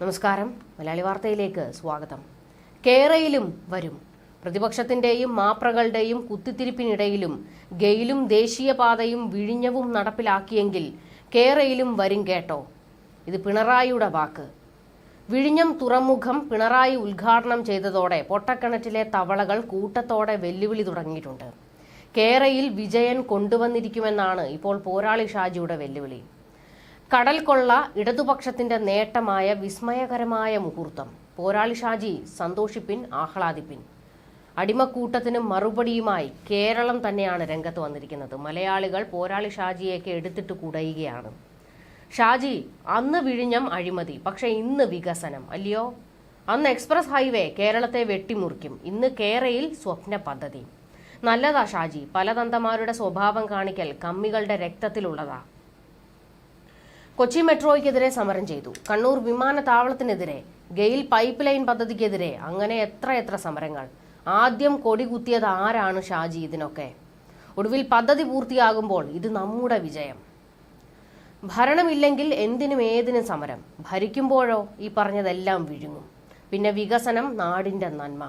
നമസ്കാരം. മലയാളി വാർത്തയിലേക്ക് സ്വാഗതം. കേരളയിലും വരും. പ്രതിപക്ഷത്തിന്റെയും മാപ്രകളുടെയും കുത്തിത്തിരിപ്പിനിടയിലും ഗെയിലും ദേശീയപാതയും വിഴിഞ്ഞവും നടപ്പിലാക്കിയെങ്കിൽ കേരളയിലും വരും കേട്ടോ. ഇത് പിണറായിയുടെ വാക്ക്. വിഴിഞ്ഞം തുറമുഖം പിണറായി ഉദ്ഘാടനം ചെയ്തതോടെ പൊട്ടക്കിണറ്റിലെ തവളകൾ കൂട്ടത്തോടെ വെല്ലുവിളി തുടങ്ങിയിട്ടുണ്ട്. കേരളയിൽ വിജയൻ കൊണ്ടുവന്നിരിക്കുമെന്നാണ് ഇപ്പോൾ പോരാളി ഷാജിയുടെ വെല്ലുവിളി. കടൽ കൊള്ള ഇടതുപക്ഷത്തിന്റെ നേട്ടമായ വിസ്മയകരമായ മുഹൂർത്തം. പോരാളി ഷാജി സന്തോഷിപ്പിൻ, ആഹ്ലാദിപ്പിൻ. അടിമക്കൂട്ടത്തിന് മറുപടിയുമായി കേരളം തന്നെയാണ് രംഗത്ത് വന്നിരിക്കുന്നത്. മലയാളികൾ പോരാളി ഷാജിയൊക്കെ എടുത്തിട്ട് കുടയുകയാണ്. ഷാജി, അന്ന് വിഴിഞ്ഞം അഴിമതി, പക്ഷെ ഇന്ന് വികസനം അല്ലയോ? അന്ന് എക്സ്പ്രസ് ഹൈവേ കേരളത്തെ വെട്ടിമുറിക്കും, ഇന്ന് കേരളയിൽ സ്വപ്ന പദ്ധതി. നല്ലതാ ഷാജി. പലതന്തമാരുടെ സ്വഭാവം കാണിക്കൽ കമ്മികളുടെ രക്തത്തിലുള്ളതാ. കൊച്ചി മെട്രോയ്ക്കെതിരെ സമരം ചെയ്തു. കണ്ണൂർ വിമാനത്താവളത്തിനെതിരെ, ഗെയിൽ പൈപ്പ് ലൈൻ പദ്ധതിക്കെതിരെ, അങ്ങനെ എത്ര സമരങ്ങൾ. ആദ്യം കൊടികുത്തിയത് ആരാണ് ഷാജി ഇതിനൊക്കെ? ഒടുവിൽ പദ്ധതി പൂർത്തിയാകുമ്പോൾ ഇത് നമ്മുടെ വിജയം. ഭരണമില്ലെങ്കിൽ എന്തിനും ഏതിനും സമരം, ഭരിക്കുമ്പോഴോ ഈ പറഞ്ഞതെല്ലാം വിഴുങ്ങും. പിന്നെ വികസനം, നാടിന്റെ നന്മ.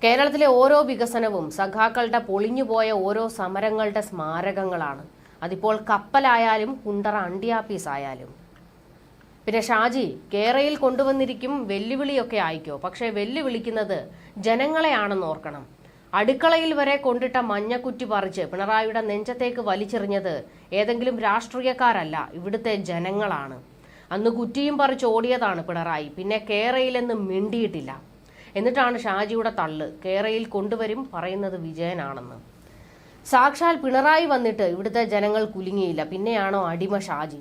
കേരളത്തിലെ ഓരോ വികസനവും സഖാക്കളുടെ പൊളിഞ്ഞുപോയ ഓരോ സമരങ്ങളുടെ സ്മാരകങ്ങളാണ്. അതിപ്പോൾ കപ്പലായാലും കുണ്ടറ അണ്ടിയാപ്പീസ് ആയാലും. പിന്നെ ഷാജി, കേരളയിൽ കൊണ്ടുവന്നിരിക്കും വെല്ലുവിളിയൊക്കെ ആയിക്കോ, പക്ഷേ വെല്ലുവിളിക്കുന്നത് ജനങ്ങളെയാണെന്ന് ഓർക്കണം. അടുക്കളയിൽ വരെ കൊണ്ടിട്ട മഞ്ഞക്കുറ്റി പറിച്ച് പിണറായിയുടെ നെഞ്ചത്തേക്ക് വലിച്ചെറിഞ്ഞത് ഏതെങ്കിലും രാഷ്ട്രീയക്കാരല്ല, ഇവിടുത്തെ ജനങ്ങളാണ്. അന്ന് കുറ്റിയും പറിച്ച് ഓടിയതാണ് പിണറായി. പിന്നെ കേരളയിലെന്ന് മിണ്ടിയിട്ടില്ല. എന്നിട്ടാണ് ഷാജിയുടെ തള്ള്. കേരളയിൽ കൊണ്ടുവരും, പറയുന്നത് വിജയനാണെന്ന്. സാക്ഷാൽ പിണറായി വന്നിട്ട് ഇവിടുത്തെ ജനങ്ങൾ കുലുങ്ങിയില്ല, പിന്നെയാണോ അടിമ ഷാജി?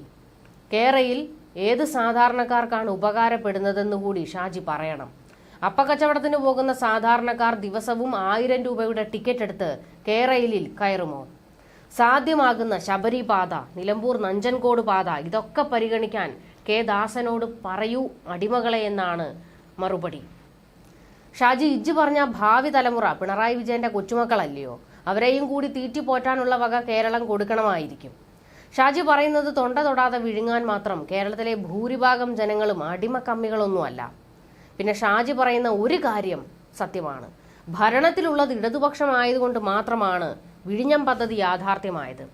കേരളയിൽ ഏത് സാധാരണക്കാർക്കാണ് ഉപകാരപ്പെടുന്നതെന്ന് കൂടി ഷാജി പറയണം. അപ്പക്കച്ചവടത്തിന് പോകുന്ന സാധാരണക്കാർ ദിവസവും 1000 രൂപയുടെ ടിക്കറ്റ് എടുത്ത് കേരളയിൽ കയറുമോ? സാധ്യമാകുന്ന ശബരിപാത, നിലമ്പൂർ നഞ്ചൻകോട് പാത, ഇതൊക്കെ പരിഗണിക്കാൻ കെ ദാസനോട് പറയൂ അടിമകളെ എന്നാണ് മറുപടി. ഷാജി, ഇജ്ജ് പറഞ്ഞ ഭാവി തലമുറ പിണറായി വിജയന്റെ കൊച്ചുമക്കളല്ലയോ? അവരെയും കൂടി തീറ്റിപ്പോറ്റാനുള്ള വക കേരളം കൊടുക്കണമായിരിക്കും. ഷാജി പറയുന്നത് തൊണ്ട തൊടാതെ വിഴുങ്ങാൻ മാത്രം കേരളത്തിലെ ഭൂരിഭാഗം ജനങ്ങളും അടിമക്കമ്മികളൊന്നുമല്ല. പിന്നെ ഷാജി പറയുന്ന ഒരു കാര്യം സത്യമാണ്. ഭരണത്തിലുള്ളത് ഇടതുപക്ഷമായതുകൊണ്ട് മാത്രമാണ് വിഴിഞ്ഞം പദ്ധതി യാഥാർത്ഥ്യമായത്.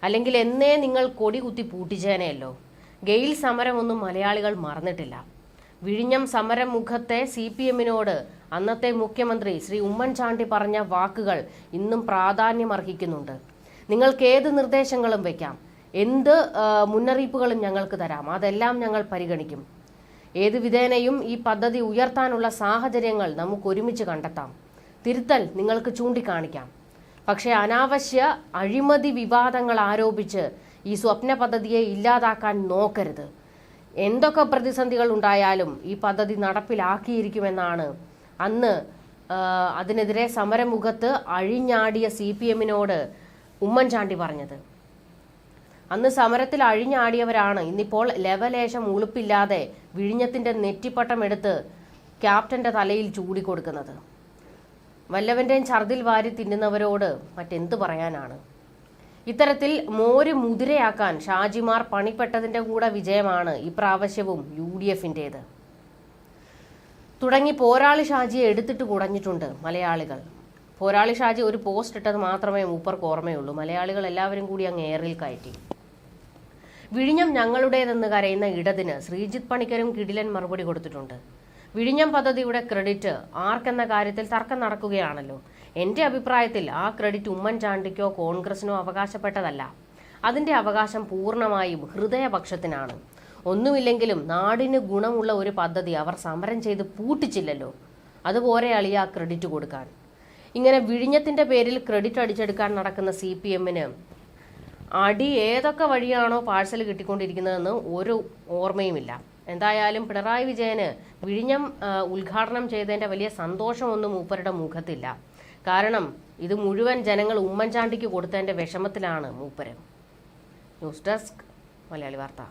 അല്ലെങ്കിൽ എന്നേ നിങ്ങൾ കൊടി കുത്തി പൂട്ടിച്ചേനെയല്ലോ. ഗെയിൽ സമരമൊന്നും മലയാളികൾ മറന്നിട്ടില്ല. വിഴിഞ്ഞം സമരമുഖത്തെ CPM-നോട് അന്നത്തെ മുഖ്യമന്ത്രി ശ്രീ ഉമ്മൻചാണ്ടി പറഞ്ഞ വാക്കുകൾ ഇന്നും പ്രാധാന്യമർഹിക്കുന്നുണ്ട്. നിങ്ങൾക്ക് ഏത് നിർദ്ദേശങ്ങളും വെക്കാം, എന്ത് മുന്നറിയിപ്പുകളും ഞങ്ങൾക്ക് തരാം, അതെല്ലാം ഞങ്ങൾ പരിഗണിക്കും. ഏത് വിധേനയും ഈ പദ്ധതി ഉയർത്താനുള്ള സാഹചര്യങ്ങൾ നമുക്ക് ഒരുമിച്ച് കണ്ടെത്താം. തിരുത്തൽ നിങ്ങൾക്ക് ചൂണ്ടിക്കാണിക്കാം. പക്ഷേ അനാവശ്യ അഴിമതി വിവാദങ്ങൾ ആരോപിച്ച് ഈ സ്വപ്ന പദ്ധതിയെ ഇല്ലാതാക്കാൻ നോക്കരുത്. എന്തൊക്കെ പ്രതിസന്ധികൾ ഉണ്ടായാലും ഈ പദ്ധതി നടപ്പിലാക്കിയിരിക്കുമെന്നാണ് അന്ന് അതിനെതിരെ സമരമുഖത്ത് അഴിഞ്ഞാടിയ CPM-നോട് ഉമ്മൻചാണ്ടി പറഞ്ഞത്. അന്ന് സമരത്തിൽ അഴിഞ്ഞാടിയവരാണ് ഇന്നിപ്പോൾ ലെവലേശം ഉളുപ്പില്ലാതെ വിഴിഞ്ഞത്തിന്റെ നെറ്റിപ്പട്ടം എടുത്ത് ക്യാപ്റ്റന്റെ തലയിൽ ചൂടിക്കൊടുക്കുന്നത്. വല്ലവന്റെയും ഛർദിൽ വാരി തിന്നുന്നവരോട് മറ്റെന്ത് പറയാനാണ്? ഇത്തരത്തിൽ മോര് മുതിരയാക്കാൻ ഷാജിമാർ പണിപ്പെട്ടതിന്റെ കൂടെ വിജയമാണ് ഇപ്രാവശ്യവും UDF-ന്റേത്. തുടങ്ങി പോരാളി ഷാജിയെ എടുത്തിട്ട് കുടഞ്ഞിട്ടുണ്ട് മലയാളികൾ. പോരാളി ഷാജി ഒരു പോസ്റ്റ് ഇട്ടത് മാത്രമേ മൂപ്പർക്ക് ഓർമ്മയുള്ളൂ. മലയാളികൾ എല്ലാവരും കൂടി അങ്ങ് ഏറിൽ കയറ്റി. വിഴിഞ്ഞം ഞങ്ങളുടേതെന്ന് കരയുന്ന ഇടതിന് ശ്രീജിത്ത് പണിക്കരും കിടിലൻ മറുപടി കൊടുത്തിട്ടുണ്ട്. വിഴിഞ്ഞം പദ്ധതിയുടെ ക്രെഡിറ്റ് ആർക്കെന്ന കാര്യത്തിൽ തർക്കം നടക്കുകയാണല്ലോ. എന്റെ അഭിപ്രായത്തിൽ ആ ക്രെഡിറ്റ് ഉമ്മൻചാണ്ടിക്കോ കോൺഗ്രസിനോ അവകാശപ്പെട്ടതല്ല. അതിന്റെ അവകാശം പൂർണ്ണമായും ഹൃദയപക്ഷത്തിനാണ്. ഒന്നുമില്ലെങ്കിലും നാടിന് ഗുണമുള്ള ഒരു പദ്ധതി അവർ സമരം ചെയ്ത് പൂട്ടിച്ചില്ലല്ലോ. അതുപോലെ അളിയ ക്രെഡിറ്റ് കൊടുക്കാൻ. ഇങ്ങനെ വിഴിഞ്ഞത്തിന്റെ പേരിൽ ക്രെഡിറ്റ് അടിച്ചെടുക്കാൻ നടക്കുന്ന CPM-ന് അടി ഏതൊക്കെ വഴിയാണോ പാഴ്സൽ കിട്ടിക്കൊണ്ടിരിക്കുന്നതെന്ന് ഒരു ഓർമ്മയുമില്ല. എന്തായാലും പിണറായി വിജയന് വിഴിഞ്ഞം ഉദ്ഘാടനം ചെയ്തതിന്റെ വലിയ സന്തോഷമൊന്നും മൂപ്പരുടെ മുഖത്തില്ല. കാരണം ഇത് മുഴുവൻ ജനങ്ങൾ ഉമ്മൻചാണ്ടിക്ക് കൊടുത്തതിന്റെ വിഷമത്തിലാണ് മൂപ്പര്. ന്യൂസ് ഡെസ്ക് മലയാളി വാർത്ത.